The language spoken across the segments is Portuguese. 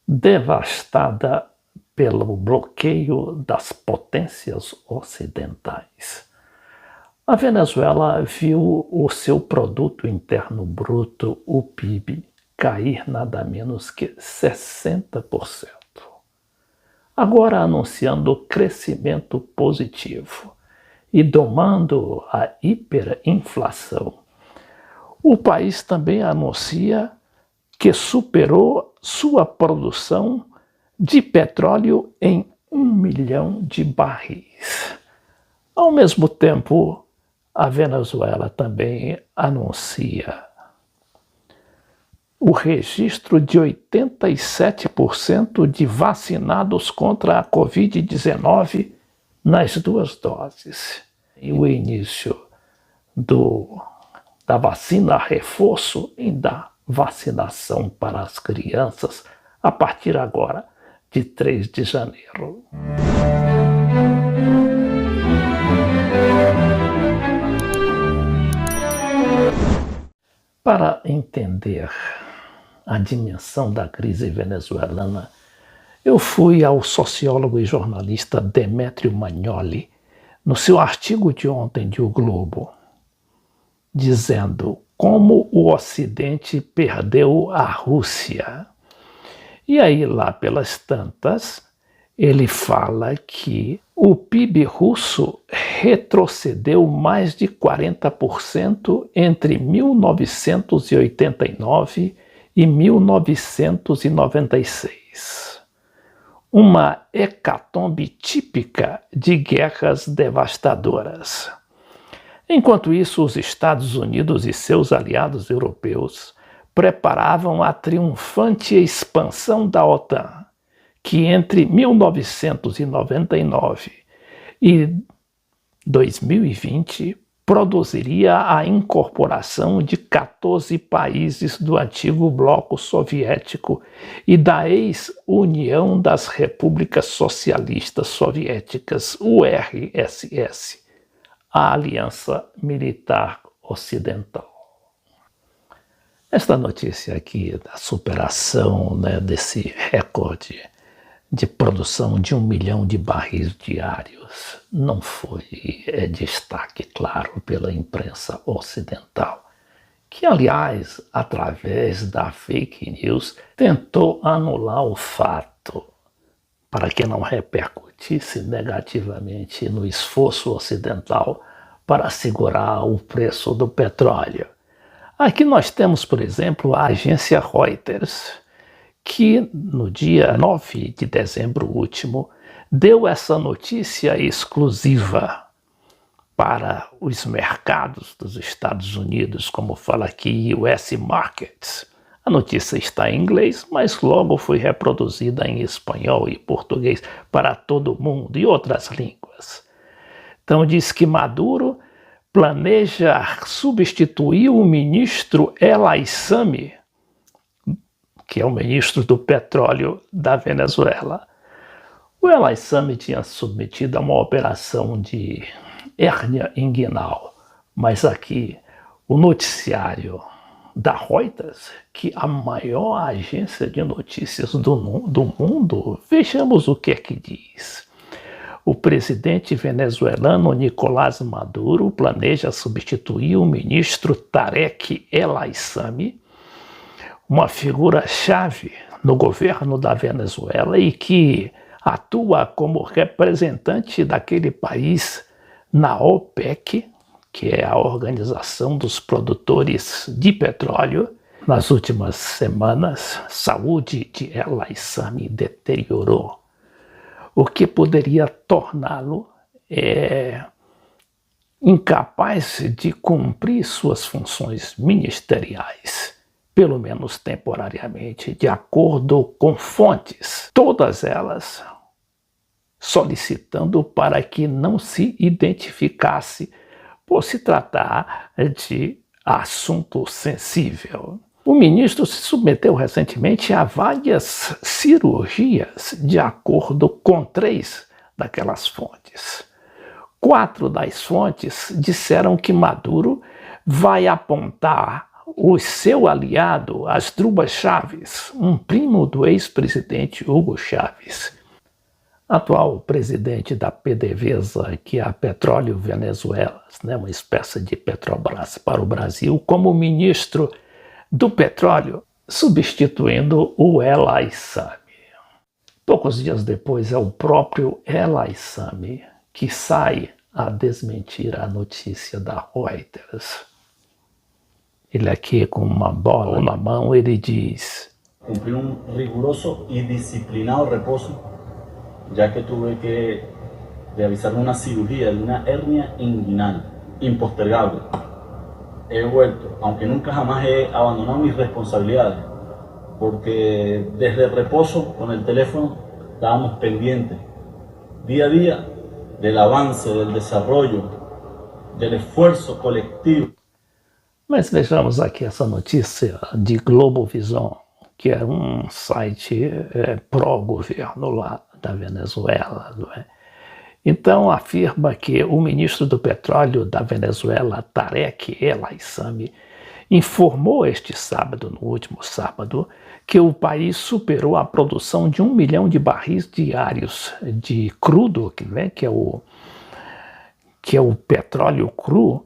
devastada pelo bloqueio das potências ocidentais. A Venezuela viu o seu produto interno bruto, o PIB, cair nada menos que 60%. Agora anunciando crescimento positivo e domando a hiperinflação, o país também anuncia que superou sua produção de petróleo em 1 milhão de barris. Ao mesmo tempo, a Venezuela também anuncia o registro de 87% de vacinados contra a Covid-19 nas 2 doses. E o início da vacina reforço e da vacinação para as crianças a partir agora de 3 de janeiro. Para entender a dimensão da crise venezuelana, eu fui ao sociólogo e jornalista Demetrio Magnoli, no seu artigo de ontem de O Globo, dizendo como o Ocidente perdeu a Rússia. E aí, lá pelas tantas, ele fala que o PIB russo retrocedeu mais de 40% entre 1989 e 1996. Uma hecatombe típica de guerras devastadoras. Enquanto isso, os Estados Unidos e seus aliados europeus preparavam a triunfante expansão da OTAN, que entre 1999 e 2020 produziria a incorporação de 14 países do antigo bloco soviético e da ex-União das Repúblicas Socialistas Soviéticas, URSS, a Aliança Militar Ocidental. Esta notícia aqui da superação, desse recorde de produção de 1 milhão de barris diários não foi destaque, claro, pela imprensa ocidental, que, aliás, através da fake news, tentou anular o fato para que não repercutisse negativamente no esforço ocidental para segurar o preço do petróleo. Aqui nós temos, por exemplo, a agência Reuters, que no dia 9 de dezembro último deu essa notícia exclusiva para os mercados dos Estados Unidos, como fala aqui, US Markets. A notícia está em inglês, mas logo foi reproduzida em espanhol e português para todo mundo e outras línguas. Então diz que Maduro planeja substituir o ministro El Aissami, que é o ministro do petróleo da Venezuela. O El Aissami tinha submetido a uma operação de hérnia inguinal, mas aqui o noticiário da Reuters, que é a maior agência de notícias do mundo, vejamos o que é que diz. O presidente venezuelano Nicolás Maduro planeja substituir o ministro Tarek El Aissami, uma figura-chave no governo da Venezuela e que atua como representante daquele país na OPEC, que é a Organização dos Produtores de Petróleo. Nas últimas semanas, a saúde de El Aissami deteriorou, o que poderia torná-lo incapaz de cumprir suas funções ministeriais, pelo menos temporariamente, de acordo com fontes, todas elas solicitando para que não se identificasse por se tratar de assunto sensível. O ministro se submeteu recentemente a várias cirurgias, de acordo com 3 daquelas fontes. 4 das fontes disseram que Maduro vai apontar o seu aliado Asdrubal Chaves, um primo do ex-presidente Hugo Chávez, atual presidente da PDVSA, que é a Petróleo Venezuelas, né, uma espécie de Petrobras para o Brasil, como ministro do petróleo, substituindo o El Aissami. Poucos dias depois é o próprio El Aissami que sai a desmentir a notícia da Reuters. Ele aqui com uma bola na mão, ele diz: Cumprir riguroso y disciplinado reposo, ya que tuve que realizar una cirugía de una hernia inguinal impostergable. He vuelto, aunque nunca jamás he abandonado mis responsabilidades, porque desde el reposo con el teléfono estábamos pendientes día a día del avance, del desarrollo, del esfuerzo colectivo. Mas vejamos aqui essa notícia de Globovision, que é um site pró-governo lá da Venezuela, não é? Então afirma que o ministro do petróleo da Venezuela, Tarek El Aissami, informou este sábado, no último sábado, que o país superou a produção de 1 milhão de barris diários de crudo, né, que é o petróleo cru,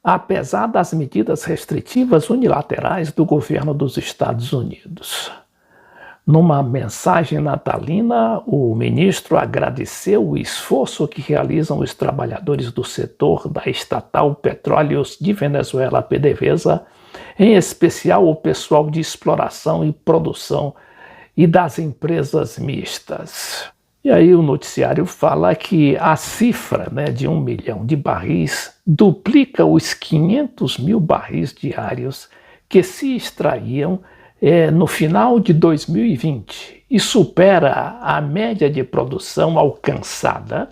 apesar das medidas restritivas unilaterais do governo dos Estados Unidos. Numa mensagem natalina, o ministro agradeceu o esforço que realizam os trabalhadores do setor da estatal Petróleos de Venezuela, PDVSA, em especial o pessoal de exploração e produção e das empresas mistas. E aí o noticiário fala que a cifra, né, de 1 milhão de barris duplica os 500 mil barris diários que se extraíam no final de 2020 e supera a média de produção alcançada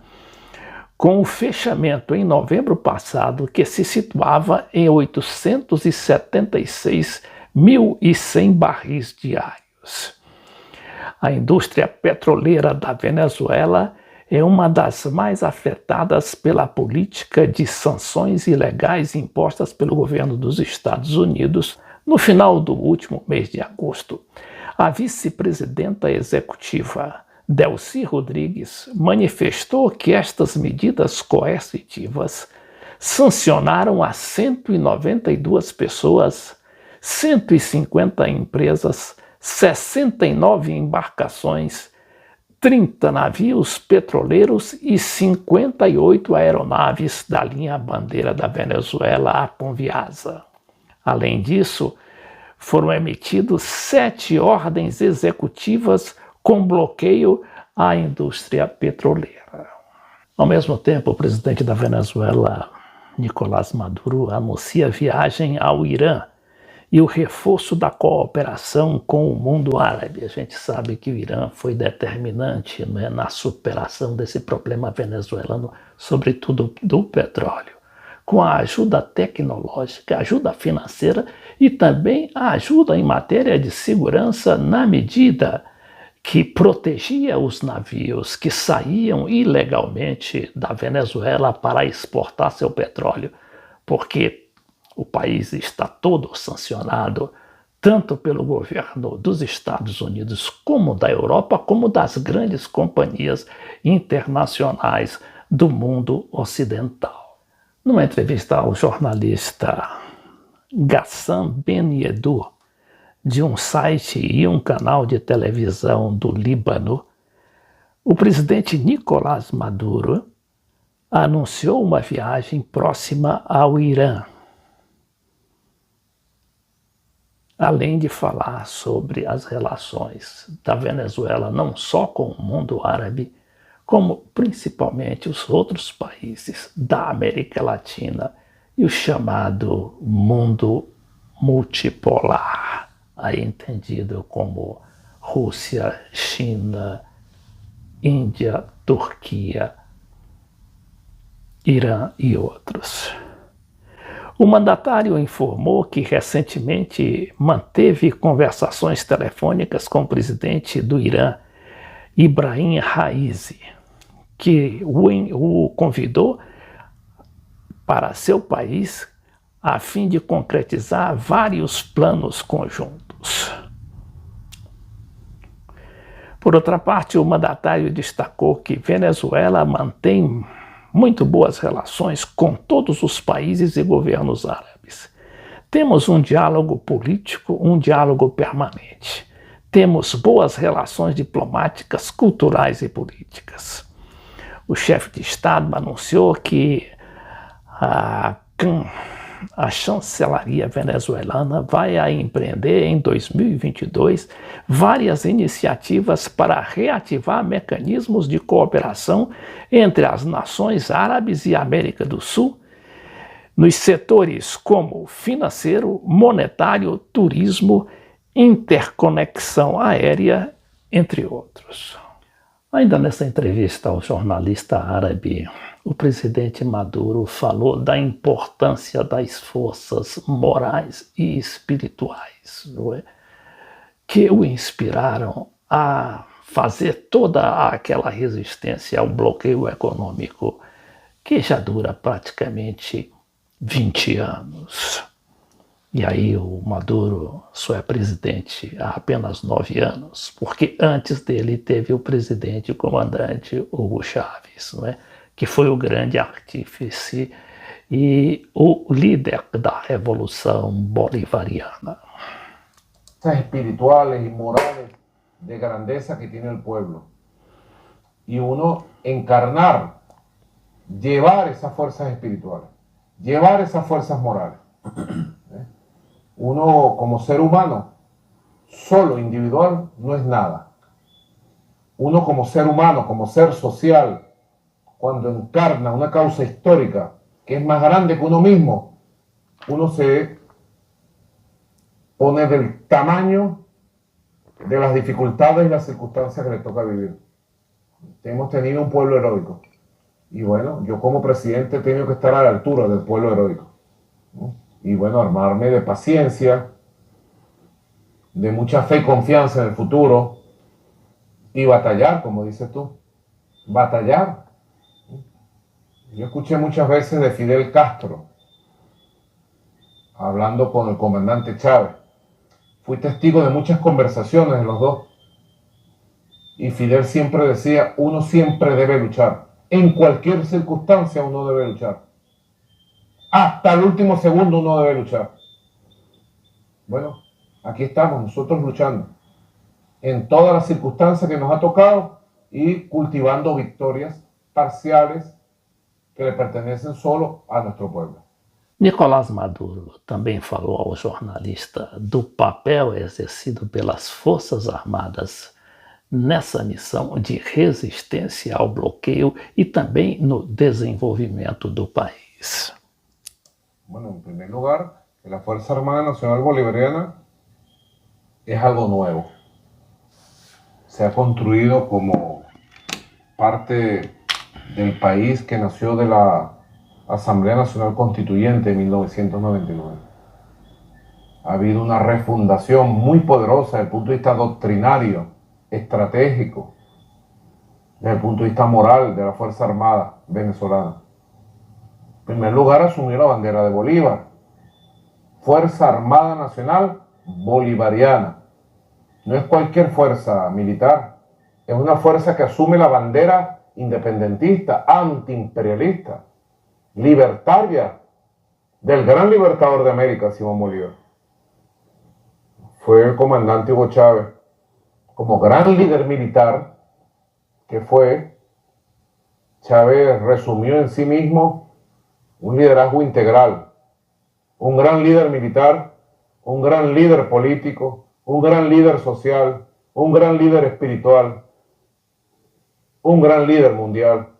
com o fechamento em novembro passado, que se situava em 876.100 barris diários. A indústria petroleira da Venezuela é uma das mais afetadas pela política de sanções ilegais impostas pelo governo dos Estados Unidos. No final do último mês de agosto, a vice-presidenta executiva Delcy Rodrigues manifestou que estas medidas coercitivas sancionaram a 192 pessoas, 150 empresas, 69 embarcações, 30 navios petroleiros e 58 aeronaves da linha bandeira da Venezuela, a Conviasa. Além disso, foram emitidos 7 ordens executivas com bloqueio à indústria petroleira. Ao mesmo tempo, o presidente da Venezuela, Nicolás Maduro, anuncia viagem ao Irã e o reforço da cooperação com o mundo árabe. A gente sabe que o Irã foi determinante, né, na superação desse problema venezuelano, sobretudo do petróleo, com a ajuda tecnológica, ajuda financeira e também a ajuda em matéria de segurança, na medida que protegia os navios que saíam ilegalmente da Venezuela para exportar seu petróleo, porque o país está todo sancionado, tanto pelo governo dos Estados Unidos, como da Europa, como das grandes companhias internacionais do mundo ocidental. Numa entrevista ao jornalista Ghassan Ben-Yedou, de um site e um canal de televisão do Líbano, o presidente Nicolás Maduro anunciou uma viagem próxima ao Irã, além de falar sobre as relações da Venezuela não só com o mundo árabe, como principalmente os outros países da América Latina e o chamado mundo multipolar, aí entendido como Rússia, China, Índia, Turquia, Irã e outros. O mandatário informou que recentemente manteve conversações telefônicas com o presidente do Irã, Ibrahim Raisi, que o convidou para seu país a fim de concretizar vários planos conjuntos. Por outra parte, o mandatário destacou que Venezuela mantém muito boas relações com todos os países e governos árabes. Temos um diálogo político, um diálogo permanente. Temos boas relações diplomáticas, culturais e políticas. O chefe de Estado anunciou que a chancelaria venezuelana vai empreender em 2022 várias iniciativas para reativar mecanismos de cooperação entre as nações árabes e América do Sul, nos setores como financeiro, monetário, turismo, interconexão aérea, entre outros. Ainda nessa entrevista ao jornalista árabe, o presidente Maduro falou da importância das forças morais e espirituais, que o inspiraram a fazer toda aquela resistência ao bloqueio econômico que já dura praticamente 20 anos. E aí o Maduro só é presidente há apenas 9 anos, porque antes dele teve o presidente comandante Hugo Chávez, que foi o grande artífice e o líder da Revolução Bolivariana. Espirituales y morales de grandeza que tiene el pueblo. Y uno encarnar, llevar esas fuerzas espirituales, llevar esas fuerzas morales. Uno como ser humano, solo, individual, no es nada. Uno como ser humano, como ser social, cuando encarna una causa histórica que es más grande que uno mismo, uno se pone del tamaño de las dificultades y las circunstancias que le toca vivir. Hemos tenido un pueblo heroico. Y bueno, yo como presidente he tenido que estar a la altura del pueblo heroico, ¿no? Y bueno, armarme de paciencia, de mucha fe y confianza en el futuro y batallar, como dices tú, batallar. Yo escuché muchas veces de Fidel Castro hablando con el comandante Chávez. Fui testigo de muchas conversaciones de los dos. Y Fidel siempre decía, uno siempre debe luchar. En cualquier circunstancia uno debe luchar. Hasta el último segundo uno debe luchar. Bueno, aquí estamos nosotros luchando. En todas las circunstancias que nos ha tocado y cultivando victorias parciales que le pertenecem solo a nosso pueblo. Nicolás Maduro também falou ao jornalista do papel exercido pelas Forças Armadas nessa missão de resistência ao bloqueio e também no desenvolvimento do país. Bueno, en primer lugar, la Fuerza Armada Nacional Bolivariana es algo nuevo. Se ha construido como parte del país que nació de la Asamblea Nacional Constituyente en 1999. Ha habido una refundación muy poderosa desde el punto de vista doctrinario, estratégico, desde el punto de vista moral de la Fuerza Armada venezolana. En primer lugar, asumió la bandera de Bolívar. Fuerza Armada Nacional Bolivariana. No es cualquier fuerza militar, es una fuerza que asume la bandera independentista, antiimperialista, libertaria, del gran libertador de América, Simón Bolívar. Fue el comandante Hugo Chávez, como gran líder militar que fue, Chávez resumió en sí mismo un liderazgo integral, un gran líder militar, un gran líder político, un gran líder social, un gran líder espiritual, un gran líder mundial.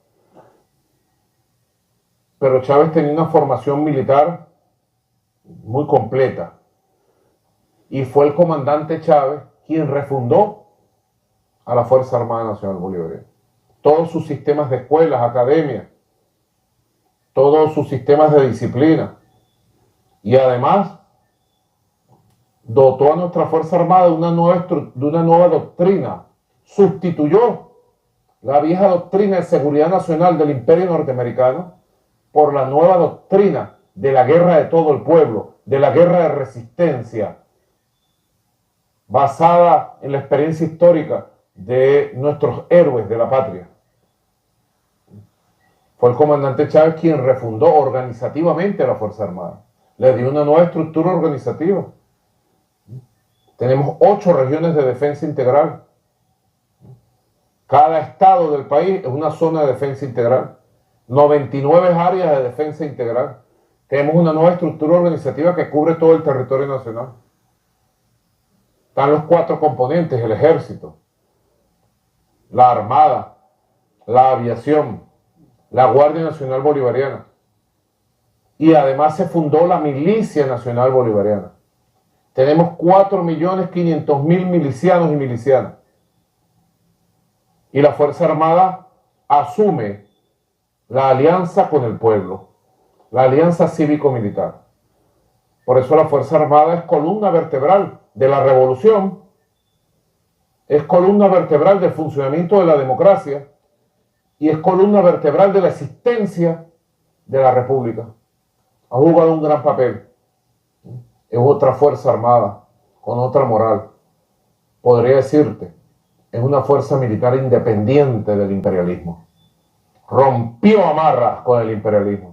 Pero Chávez tenía una formación militar muy completa y fue el comandante Chávez quien refundó a la Fuerza Armada Nacional Bolivariana. Todos sus sistemas de escuelas, academias, todos sus sistemas de disciplina y además dotó a nuestra Fuerza Armada de una nueva doctrina, sustituyó la vieja doctrina de seguridad nacional del Imperio Norteamericano por la nueva doctrina de la guerra de todo el pueblo, de la guerra de resistencia, basada en la experiencia histórica de nuestros héroes de la patria. Fue el comandante Chávez quien refundó organizativamente la Fuerza Armada. Le dio una nueva estructura organizativa. Tenemos 8 regiones de defensa integral. Cada estado del país es una zona de defensa integral. 99 áreas de defensa integral. Tenemos una nueva estructura organizativa que cubre todo el territorio nacional. Están los 4 componentes: el ejército, la armada, la aviación, la Guardia Nacional Bolivariana. Y además se fundó la Milicia Nacional Bolivariana. Tenemos 4.500.000 milicianos y milicianas. Y la Fuerza Armada asume la alianza con el pueblo, la alianza cívico-militar. Por eso la Fuerza Armada es columna vertebral de la revolución, es columna vertebral del funcionamiento de la democracia y es columna vertebral de la existencia de la República. Ha jugado un gran papel. Es otra Fuerza Armada, con otra moral. Podría decirte, es una fuerza militar independiente del imperialismo. Rompió amarras con el imperialismo.